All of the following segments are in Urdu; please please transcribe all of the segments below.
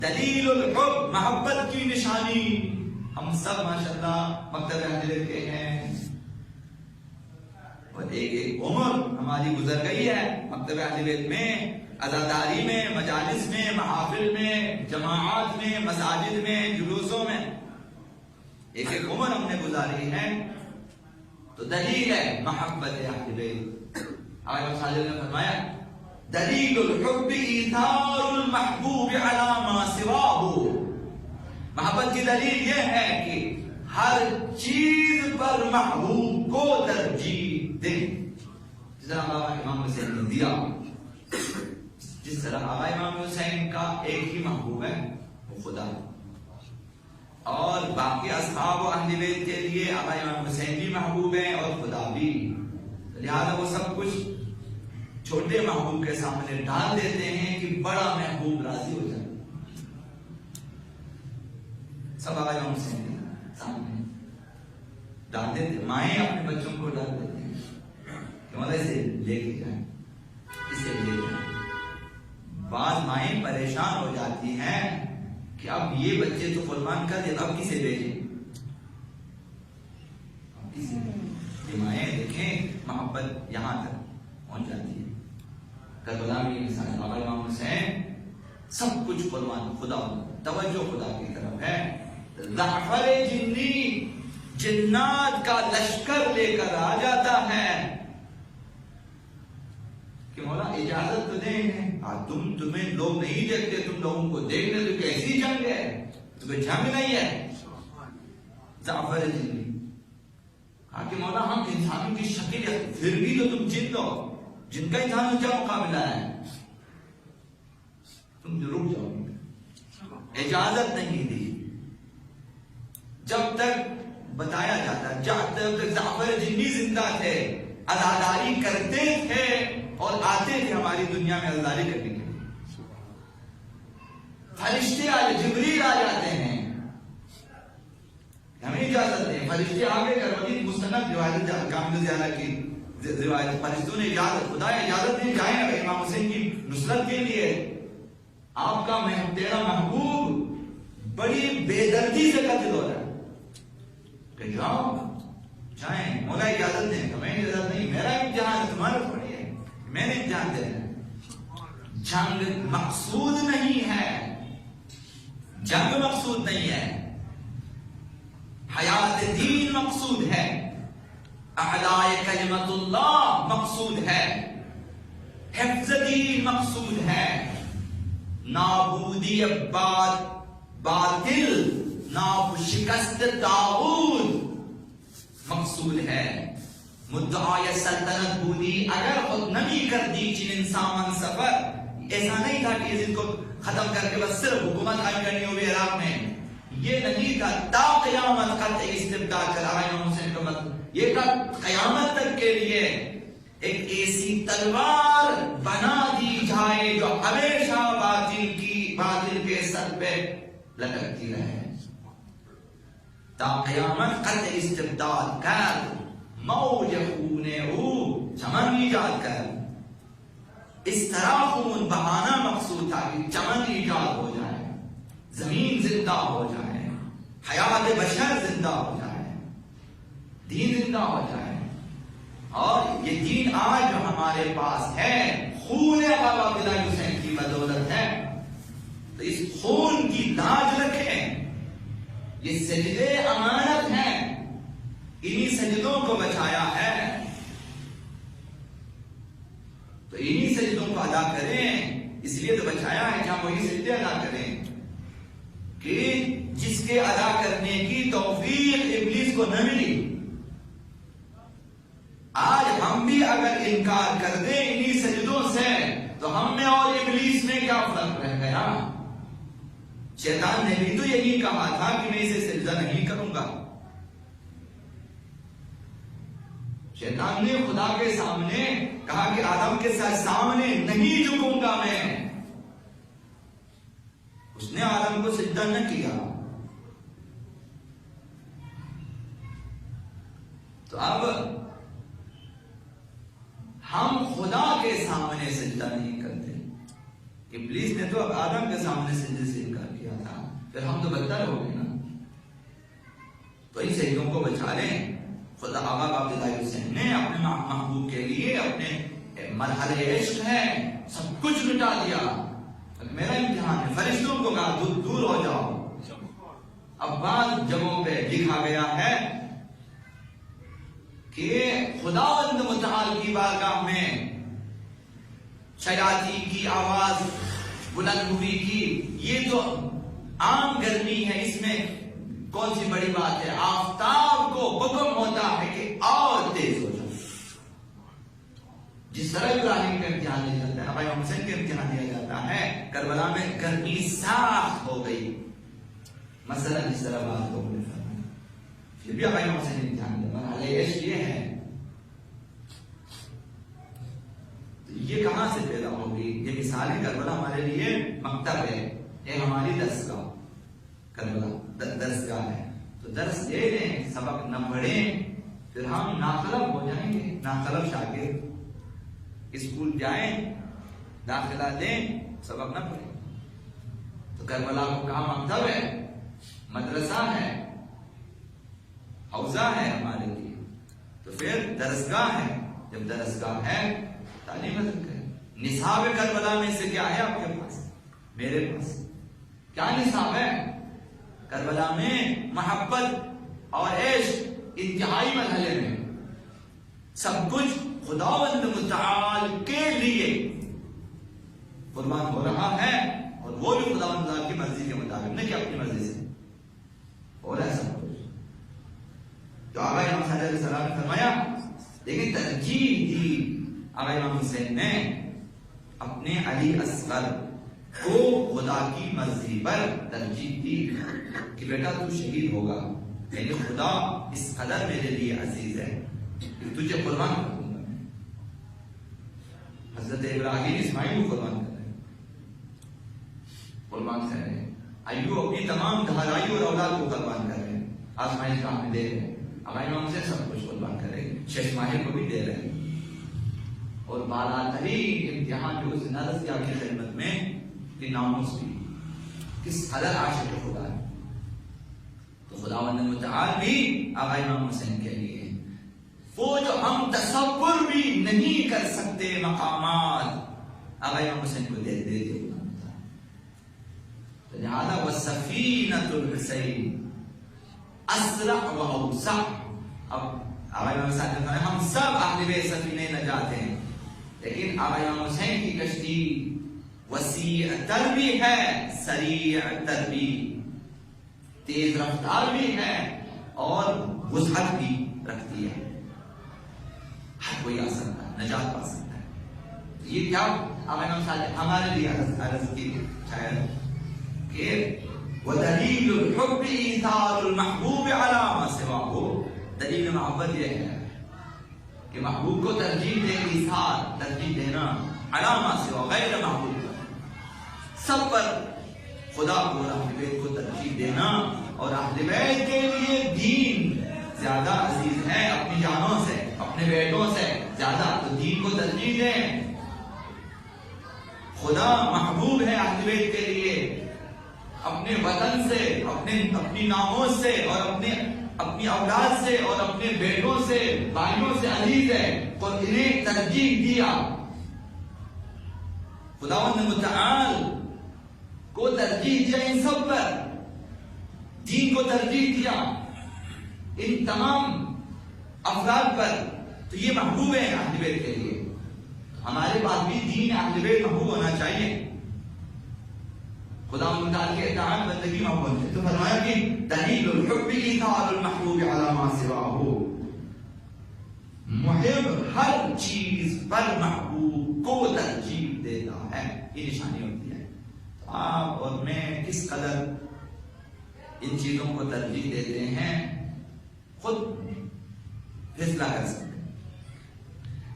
دلیل الحب، محبت کی نشانی. ہم سب ماشاءاللہ مکتب اہل کے ہیں، اور ایک عمر ہماری گزر گئی ہے مکتب اہل بیت میں، عزاداری میں، مجالس میں، محافل میں، جماعات میں، مساجد میں، جلوسوں میں، ایک عمر ہم نے گزاری ہے. تو دلیل ہے محبت اہل بیت. آقا صادق نے فرمایا دلیل الحب ایثار المحبوب علی ما سواہ. محبت کی دلیل یہ ہے کہ ہر چیز پر محبوب کو ترجیح دیں. جس طرح بابا امام حسین نے دیا، جس طرح آقا امام حسین کا ایک ہی محبوب ہے وہ خدا، اور باقی اصحاب و اہل بیت کے لیے آقا امام حسین بھی محبوب ہیں اور خدا بھی. لہذا وہ سب کچھ چھوٹے محبوب کے سامنے ڈال دیتے ہیں کہ بڑا محبوب راضی ہو جائے. سب آقا امام حسین کے سامنے ڈال دیتے ہیں. مائیں اپنے بچوں کو ڈال دیتے ہیں کہ مطلب اسے لے کے جائیں، اسے لے جائیں. بعض مائیں پریشان ہو جاتی ہیں کہ اب یہ بچے تو قربان کر دے، اب کسے بھیجیں؟ اب کسے بھیجیں؟ مائیں دیکھیں محبت یہاں تک پہنچ جاتی ہے. کربلا میں یہ مثال، آقا امام حسین سب کچھ قربان، خدا توجہ خدا کی طرف ہے. جعفر جنی جنات کا لشکر لے کر آ جاتا ہے کہ مولا اجازت تو دیں، تمہیں لوگ نہیں دیکھتے، تم لوگوں کو دیکھنے تو کیسی جنگ ہے، تمہیں جنگ نہیں ہے. جعفر جنی کہا کہ مولا ہم انسانوں کی شکل ہے، پھر بھی تو تم جن دو، جن کا انسانوں سے کیا مقابلہ ہے، تم رک جاؤ. اجازت نہیں دی. جب تک بتایا جاتا، جب تک جعفر جنی زندہ تھے عزاداری کرتے تھے اور آتے تھے ہماری دنیا میں عزاداری کرنے کے لیے. فرشتے آئے، جبریل آ جاتے ہیں، ہمیں اجازت دیں. فرشتے آگے کروی مستند روایت کامل زیادہ کی روایت، فرشتوں نے اجازت، خدا اجازت دیں جائیں امام حسین کی نصرت کے لیے. آپ کا تیرا محبوب بڑی بے دردی سے قتل ہو رہا ہے، کہ جاؤ جائیں، مولا اجازت دیں. ہمیں اجازت نہیں، میرا امتحان ہے، تمہارا تھوڑی ہے، میں نے امتحان دے رہا. جنگ مقصود نہیں ہے، جنگ مقصود نہیں ہے، حیات دین مقصود ہے، اعلاء کلمت اللہ مقصود ہے، حفظ دین مقصود ہے، نابودی باطل، ناب شکست طاغوت مقصود ہے. مدعای سلطنت بودی اگر خود نبی کر دی چنین سامان سفر. ایسا نہیں تھا کہ اس کو ختم کر کے بس صرف حکومت قائم کرنی ہوگی عراق میں، یہ نہیں تھا. تا قیامت قطع استبداد کر رہا امام حسین کا مطلب یہ تھا، قیامت تک کے لیے ایک ایسی تلوار بنا دی جائے جو ہمیشہ باطل کے سر پہ لٹکتی رہے. تا قیامت قطع استبداد کر، موج خون او چمن ایجاد کر. اس طرح خون بہانا مقصود تھا کہ چمن ایجاد ہو جائے، زمین زندہ ہو جائے، حیات بشر زندہ ہو جائے، دین زندہ ہو جائے. اور یہ دین آج جو ہمارے پاس ہے خون بابا فدائی حسین کی بدولت ہے. تو اس خون کی لاج رکھیں. یہ سجدے امانت ہیں، انہی سجدوں کو بچایا ہے، تو انہی سجدوں کو ادا کریں. اس لیے تو بچایا ہے کہ ہم وہی سجدے ادا کریں کہ جس کے ادا کرنے کی توفیق ابلیس کو نہ ملی. آج ہم بھی اگر انکار کر دیں انہی سجدوں سے تو ہم میں اور ابلیس میں کیا فرق رہ گیا؟ شیطان نے بھی تو یہی کہا تھا کہ میں اسے سجدہ نہیں کروں گا. شیطان نے خدا کے سامنے کہا کہ آدم کے سامنے نہیں جھکوں گا میں. اس نے آدم کو سجدہ نہ کیا. تو اب ہم خدا کے سامنے سجدہ نہیں کرتے. ابلیس نے تو اب آدم کے سامنے سجدے سے انکار کیا. بدل ہو گئے نا. تو ان سیدوں کو بچا لیں. خدا آقا ابتدائی حسین نے اپنے محبوب کے لیے اپنے مرحلے عشق ہے سب کچھ لٹا دیا. میرا امتحان ہے. فرشتوں کو کہا دور ہو جاؤ. اب بعض جگہوں پہ لکھا گیا ہے کہ خداوند متعال کی بارگاہ میں شیاطین کی آواز بلند ہوئی کی. یہ تو عام گرمی ہے, اس میں کون سی بڑی بات ہے. آفتاب کو حکم ہوتا ہے کہ اور تیز ہو جاؤ. جس طرح ابراہیم کا امتحان دیا جاتا ہے, ابراہیم حسین کا امتحان دیا جاتا ہے, کربلا میں گرمی سخت ہو گئی مثلا جس طرح بات کو پھر بھی ابراہیم حسین امتحان دیا. مرحلہ عشق یہ ہے. یہ کہاں سے پیدا ہوگی؟ یہ مثال کربلا ہمارے لیے مکتب ہے, یہ ہماری درسگاہ. کربلا درسگاہ ہے, تو درس دے لیں, سبق نہ پڑھیں, پھر ہم ناقلب ہو جائیں گے. ناقلب شاگرد اسکول جائیں, داخلہ دیں, سبق نہ پڑھیں. تو کربلا کو کہاں مکتب ہے, مدرسہ ہے, حوزہ ہے ہمارے لیے. تو پھر درسگاہ ہے. جب درسگاہ ہے تعلیم حاصل کریں. نصاب کربلا میں سے کیا ہے آپ کے پاس, میرے پاس کیا نصاب ہے؟ کربلا میں محبت اور عشق انتہائی مرحلے میں, سب کچھ خداوند متعال کے لیے قربان ہو رہا ہے, اور وہ بھی خداوند متعال کی مرضی کے مطابق, نہیں کہ اپنی مرضی سے ہو رہا ہے سب کچھ. تو آقا امام صلی اللہ علیہ وسلم نے فرمایا, لیکن ترجیح دی آقا امام حسین نے اپنے علی اصغر کو خدا کی مرضی پر ترجیح دی کہ بیٹا تو شہید ہوگا, یعنی خدا اس قدر میرے لیے عزیز ہے کہ تجھے قربان کر دوں گا. حضرت ابراہیم اسماعیل کو قربان کر رہے ہیں, قربان کر رہے ہیں. ایوب اپنی تمام دہرائی اور اولاد کو قربان کر رہے ہیں, آزمائش کا ہمیں دے رہے ہیں. امام سے سب کچھ قربان کر رہے ہیں, شیخ ماہر کو بھی دے رہے ہیں. اور بالا ترین امتحان جو اس نرس کی آپ کی خدمت میں کہ ناموس بھی کس قدر عاشق خدا ہے. تو خداوند متعال بھی آقا امام حسین کے لیے وہ جو ہم تصور بھی نہیں کر سکتے مقامات آقا امام حسین کو دے دے. تو لہذا وَالسَّفِينَةُ الْحُسَيْنِ اسرع و اوسع. اب آقا امام حسین نے ہم سب اہل بیت سفینہ نجات ہیں, لیکن آقا امام حسین کی کشتی وسیع تر بھی ہے, سریع تر بھی, تیز رفتار بھی ہے, اور وسعت بھی رکھتی ہے. ہر کوئی آ سکتا ہے, نجات پا سکتا ہے. یہ کیا آقا امام صاحب ہمارے لیے عرض کی شاید کہ وَدَلِيلُ الْحُبِّ إِيثَارُ الْمَحْبُوبِ عَلَى مَا سِوَاهُ. دلیل محبت یہ ہے کہ محبوب کو ترجیح دے, ایثار ترجیح دینا, عَلَى مَا سِوَاهُ غیر محبوب پر, سب پر خدا کو اور اہل بیت کو ترجیح دینا. اور اہل بیت کے لیے دین زیادہ عزیز ہے اپنی جانوں سے, اپنے بیٹوں سے زیادہ, تو دین کو ترجیح دیں. خدا محبوب ہے اہل بیت کے لیے, اپنے وطن سے, اپنی ناموس سے, اور اپنی اولاد سے, اور اپنے بیٹوں سے, بھائیوں سے عزیز ہے, اور انہیں ترجیح دیا. خداوند متعال کو ترجیح دیا ان سب پر, دین کو ترجیح دیا ان تمام افراد پر. تو یہ محبوب ہے اہل بیت کے لیے. ہمارے پاس بھی دین اہل بیت محبوب ہونا چاہیے. خدا متعال کے اطاعت بندگی محبوب ہے. تو فرمایا کہ دلیل الحب ایثار المحبوب علی ما سواه, محب ہر چیز پر محبوب کو ترجیح دیتا ہے. یہ نشانی ہوتی ہے. تو آپ اور میں کس قدر ان چیزوں کو ترجیح دیتے ہیں خود فیصلہ کر سکتے ہیں.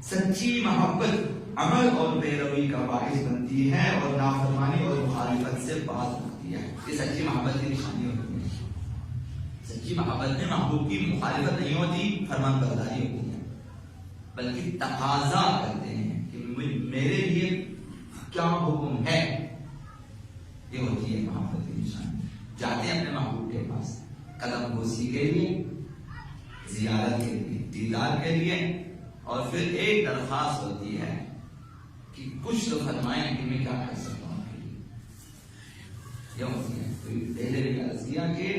سچی محبت عمل اور پیروی کا باعث بنتی ہے, اور نافرمانی اور مخالفت سے باز رکھتی ہے. یہ سچی محبت کی نشانی ہوتی ہے. سچی محبت میں محبوب کی مخالفت نہیں ہوتی, فرمان برداری ہوتی ہے, بلکہ تقاضا کرتے ہیں کہ میرے لیے کیا حکم ہے. یہ ہوتی ہے محبت کی نشانی. جاتے ہیں اپنے محبوب کے پاس قدم بوسی کے لیے، زیارت کے لیے، دیدار کے لیے، اور پھر ایک درخواست ہوتی ہے کہ کچھ تو فرمائیں کہ میں کیا کر سکتا ہوں کے لیے. یہ ہوتی ہے. کوئی پہلے بھی عرض کیا کہ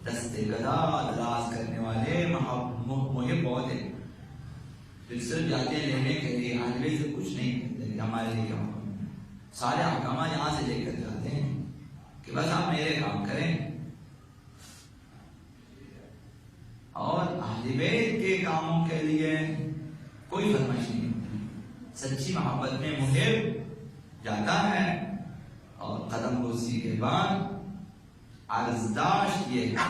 دستے گدا دراز کرنے والے محب بہت ہیں، پھر صرف جاتے ہیں لینے کے لیے، آدمی سے کچھ نہیں کرتے. ہمارے لیے کیا سارے احکامات یہاں سے لے کر جاتے ہیں کہ بس آپ میرے کام کریں، اور اہل بیت کے کاموں کے لیے کوئی فرمائش نہیں ہوتی. سچی محبت میں محب جاتا ہے اور قدم بوسی کے بعد عرضداشت یہ ہے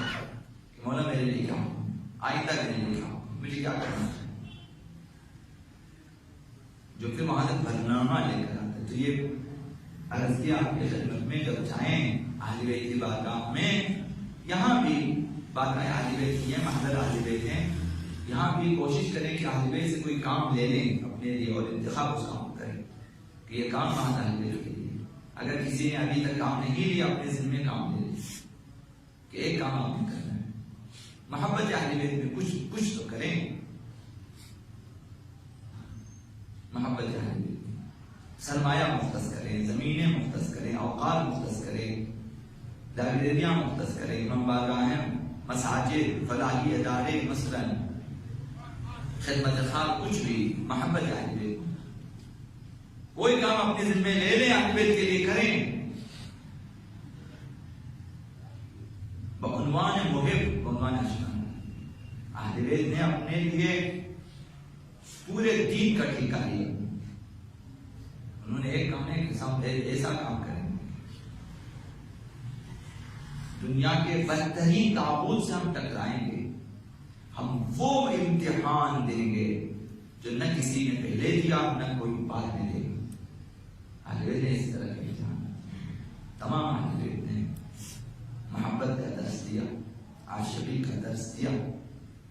کہ مولا میرے لیے کیا ہو، آئندہ میرے لیے کیا ہو، مجھے کیا کرنا چاہیے. جو کہ وہاں سے برنامہ لے کر آتے. تو یہ عرض کیا آپ کے خدمت میں جب جائیں اہل بیت کی بارگاہ میں، یہاں بھی بارگاہ اہل بیت کی ہے، محضر اہل بیت ہیں، یہاں بھی کوشش کریں کہ اہل بیت سے کوئی کام لے لیں اپنے لیے اور انتخاب اس کام کریں کہ یہ کام محضر اہل بیت کے لیے. اگر کسی نے ابھی تک کام نہیں لیا اپنے ذمہ کام لے لیں کہ ایک کام آپ نے کرنا ہے. محبت اہل بیت میں کچھ تو کریں. محبت اہل بیت سرمایہ مختص کریں، زمینیں مختص کریں، اوقات مختص کریں، لائبریریاں مختص کریں، امام بارگاہیں، مساجد، فلاحی ادارے، مثلا خدمت خواہ، کچھ بھی. محبت اہل بیت کوئی کام اپنے ذمہ لے لیں، اہل بیت کے لیے کریں بعنوان محب، بعنوان عشقان. اہل بیت نے اپنے لیے پورے دین کا ٹھیکہ لیا. انہوں نے ایک کام ایسا کام کریں دنیا کے بدترین طاغوت سے ہم ٹکرائیں گے، ہم وہ امتحان دیں گے جو نہ کسی نے پہلے دیا نہ کوئی بعد میں دے گا. اہل بیت نے اس طرح کے امتحان تمام اہل بیت نے محبت کا درس دیا، عاشقی کا درس دیا،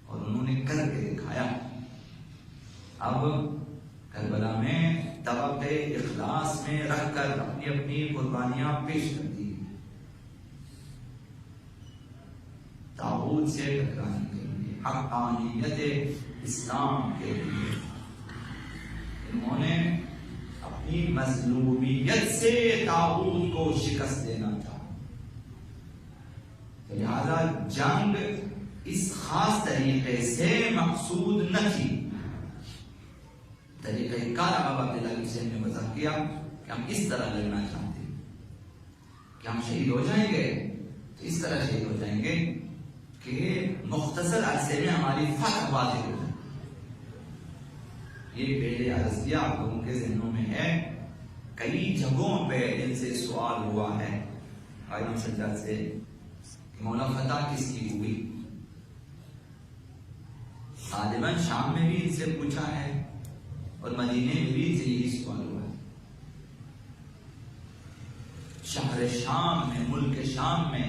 اور انہوں نے کر کے دکھایا. اب کربلا میں طبق اخلاص میں رکھ کر اپنی اپنی قربانیاں پیش کر دی طاغوت سے ٹکرانے کے لیے، حقانیت اسلام کے لیے. انہوں نے اپنی مظلومیت سے طاغوت کو شکست دینا تھا. لہذا جنگ اس خاص طریقے سے مقصود نہ تھی. طریقہ کار اب عبداللہ کی حسین نے وضع کیا کہ ہم اس طرح لڑنا چاہتے ہیں کہ ہم شہید ہو جائیں گے تو اس طرح شہید ہو جائیں گے کہ مختصر عرصے میں ہماری فتح واضح ہو جائے. یہ پہلے عرض کیا آپ لوگوں کے ذہنوں میں ہے. کئی جگہوں پہ ان سے سوال ہوا ہے قائم سجاد سے کہ مولا فتح کس کی ہوئی. غالباً شام میں بھی ان سے پوچھا ہے اور مدینے میں بھی سے یہی سوال ہوا ہے. شہر شام میں، ملک شام میں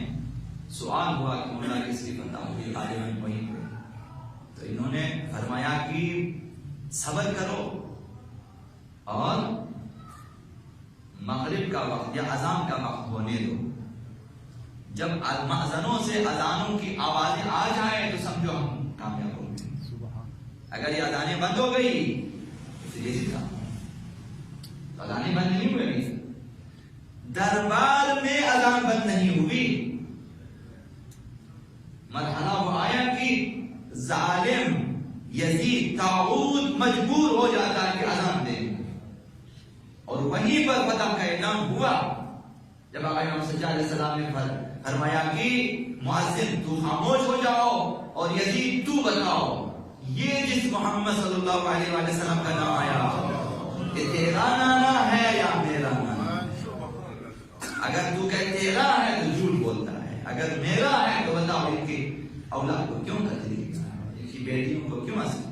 سوال ہوا کہ مولا کس کی فتح ہوئی، غالباً وہیں پہ. تو انہوں نے فرمایا کہ صبر کرو اور مغرب کا وقت یا اذان کا وقت ہونے دو. جب مأذنوں سے اذانوں کی آوازیں آ جائیں تو سمجھو ہم کامیاب ہو گئے. اگر یہ اذانیں بند ہو گئی اذانیں بند نہیں ہوئی. دربار میں اذان بند نہیں ہوئی. مرحلہ وہ آیا کہ ظالم یزید طاغوت مجبور ہو جاتا ہے کہ اذان دے، اور وہیں پر فتح کا اعلان ہوا جب آقا امام صلی اللہ علیہ وسلم نے فرمایا کہ مؤذن تو خاموش ہو جاؤ اور یزید تو بتاؤ یہ جس محمد صلی اللہ علیہ وسلم کا نام آیا کہ تیرا نانا ہے یا میرا نانا. اگر تو کہ تیرا ہے تو جھوٹ بولتا ہے، اگر میرا ہے تو بتاؤ ان کی اولاد کو کیوں قتل کیا، ان کی بیٹیوں کو کیوں اسیر.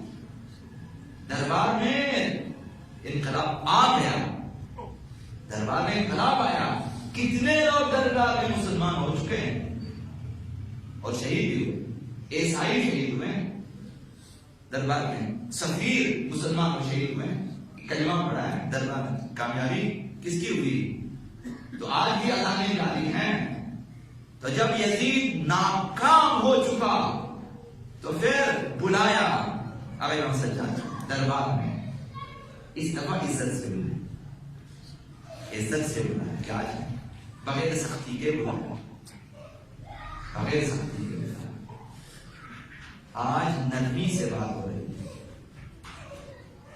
دربار میں انقلاب آ گیا، دربار میں انقلاب آیا. کتنے لوگ دربار میں مسلمان ہو چکے ہیں اور شہید بھی ہوئے. عیسائی شہید ہوئے دربار میں، سفیر مسلمان اور شہید ہوئے. کلمہ پڑھا ہے دربار میں. کامیابی کس کی ہوئی؟ تو آج بھی اذانیں جاری ہیں جب یزید ناکام ہو چکا تو پھر بلایا امام سجاد دربار میں. اس دفعہ عزت سے بلایا، عزت سے بلایا. کیا ہے؟ بغیر سختی کے بلایا، بغیر سختی کے بلایا. آج نرمی سے بات ہو رہی ہے.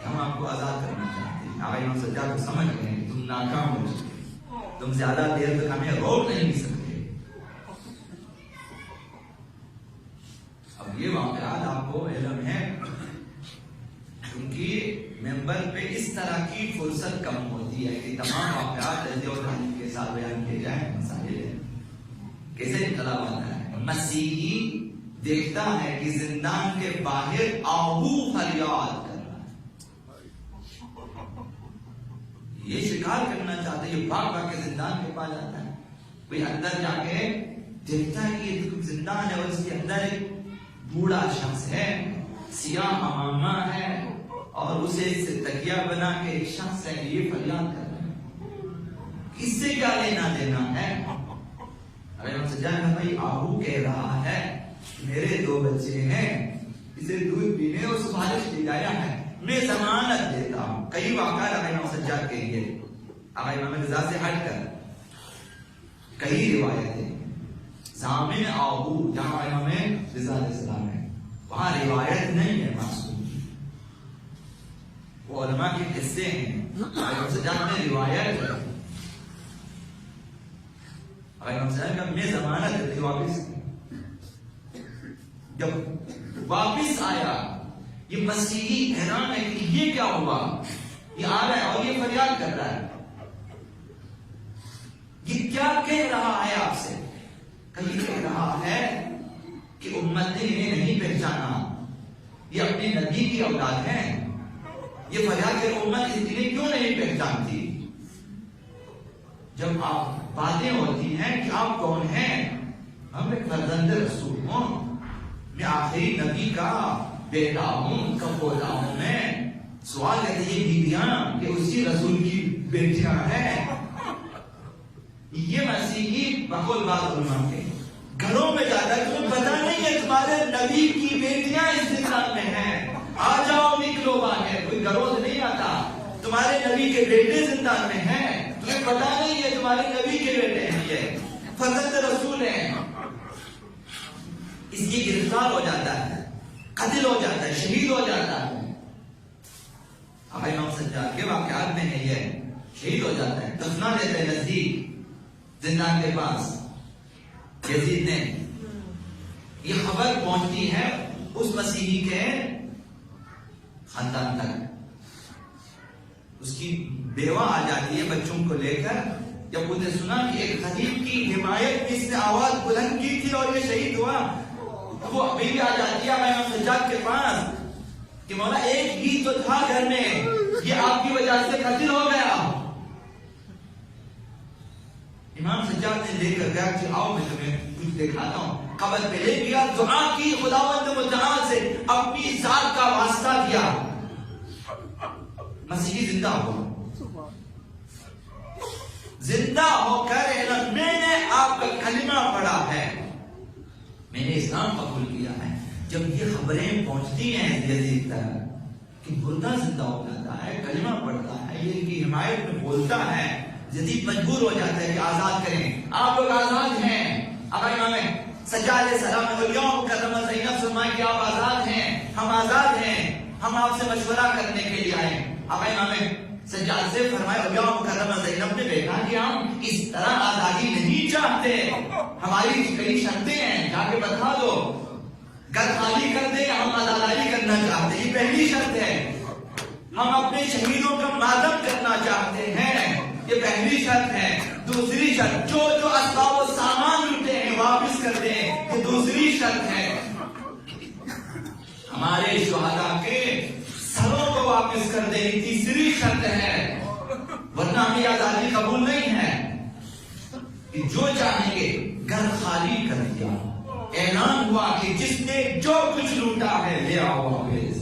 ہم آپ کو آزاد کرنا چاہتے ہیں. امام سجاد کو سمجھ گئے کہ تم ناکام ہو چکے، تم زیادہ دیر تک ہمیں روک نہیں سکتے. اب یہ واقعات آپ کو علم ہے کیونکہ ممبر پہ اس طرح کی فرصت کم ہوتی ہے کہ تمام واقعات رضی اللہ عنہ کے ساتھ بیان کیے جائیں. مسائل کیسے انقلاب آتا ہے؟ مسیحی دیکھتا ہے کہ زندان کے باہر آہو فریاد کر رہا ہے، یہ شکار کرنا چاہتا ہے، یہ بھاگ بھاگ کے زندان کے پاس جاتا ہے. کوئی اندر جا کے دیکھتا ہے کہ یہ زندان ہے اور اس کے اندر ایک بوڑھا شخص ہے، سیاہ امامہ ہے اور اسے تکیہ بنا کے ایک شخص ہے کہ یہ فریاد کر رہا ہے. اس سے کیا لینا دینا ہے؟ ارے سجاد بھائی آہو کہہ رہا ہے میرے 2 بچے ہیں، اسے دودھ پینے اور سفارش دی جایا ہے، میں ضمانت دیتا ہوں. کئی واقعات امام سجاد کے لیے امام رضا سے ہٹ کر کئی روایتیں. ضامن آہو جہاں امام رضا علیہ السلام ہے وہاں روایت نہیں ہے معصوم، وہ علماء کے قصے ہیں. امام سجاد میں روایت ہے. امام سجاد کا میں ضمانت دیتی واپس. جب واپس آیا یہ مسیحی حیران ہے کہ یہ کیا ہوا، یہ آ رہا ہے اور یہ فریاد کر رہا ہے، یہ کیا کہہ رہا ہے آپ سے؟ یہ کہہ رہا ہے کہ امت نے انہیں نہیں پہچانا، یہ اپنے نبی کی اولاد ہیں. یہ فریاد کہ امت انہیں کیوں نہیں پہچانتی؟ جب آپ باتیں ہوتی ہیں کہ آپ کون ہیں، ہم ایک فرزند رسول ہوں، میں آخری نبی کا بیٹا ہوں، کب بولا ہوں میں. سوال ہے یہ بیویاں کہ اسی رسول کی بیٹیاں ہیں. یہ مسیحی بقول بات علماء کے گھروں میں جاتا ہے، تمہیں پتہ نہیں ہے تمہارے نبی کی بیٹیاں اس زندان میں ہیں، آ جاؤ نکلو باہر. کوئی گھروں سے نہیں آتا. تمہارے نبی کے بیٹے زندان میں ہیں، تمہیں پتہ نہیں ہے تمہارے نبی کے بیٹے ہیں، یہ فرزند رسول ہیں. اس کی گرفتار ہو جاتا ہے، قتل ہو جاتا ہے، شہید ہو جاتا ہے. امام سجاد کے واقعات میں ہے یہ شہید ہو جاتا ہے. دفنا دیتے ہیں نزدیک زندان کے پاس. یزید نے یہ خبر پہنچتی ہے اس مسیحی کے خاندان تک. اس کی بیوہ آ جاتی ہے بچوں کو لے کر. جب انہیں سنا کہ ایک غریب کی حمایت میں اس نے آواز بلند کی تھی اور یہ شہید ہوا، وہ ابھی بھی آ جاتی ہے امام سجاد کے پاس کہ مولا ایک ہی تو تھا گھر میں، یہ آپ کی وجہ سے قتل ہو گیا. امام سجاد نے لے کر گیا کہ آؤ میں تمہیں کچھ دکھاتا ہوں. قبر پہ لے گیا، دعا کی، خداوند متعال سے اپنی ذات کا واسطہ دیا. مسیحی زندہ ہوا، زندہ ہو کر میں نے آپ کا کلمہ پڑھا ہے، میں نے اسلام قبول کیا ہے. جب یہ خبریں پہنچتی ہیں یزید تک کہ مردہ زندہ ہو جاتا ہے، کلمہ پڑھتا ہے، یہ ان کی حمایت میں بولتا ہے، یزید مجبور ہو جاتا ہے کہ آزاد کریں، آپ لوگ آزاد ہیں. اب امام سجاد علیہ السلام نے اليوم کرم زینب فرمایا کہ آپ آزاد ہیں، ہم آزاد ہیں، ہم آپ سے مشورہ کرنے کے لیے آئے. اب امام سجاد سے فرمایا اليوم کرم زینب نے دیکھا کہ ہم اس طرح آزادی نہیں چاہتے، ہماری کئی شرطیں ہیں، جا کے بتا دو، گھر خالی کر دیں، ہم آزادی کرنا چاہتے ہیں، یہ پہلی شرط ہے. ہم اپنے شہیدوں کا ماتم کرنا چاہتے ہیں، یہ پہلی شرط ہے. دوسری شرط جو اسباب و سامان لوٹے ہیں واپس کر دیں، یہ دوسری شرط ہے. ہمارے شہداء کے سروں کو واپس کر دیں، یہ تیسری شرط ہے. ورنہ ہمیں آزادی قبول نہیں ہے. کہ جو چاہیں گے گھر خالی کر دیا. اعلان ہوا کہ جس نے جو کچھ لوٹا ہے لے آؤ واپس.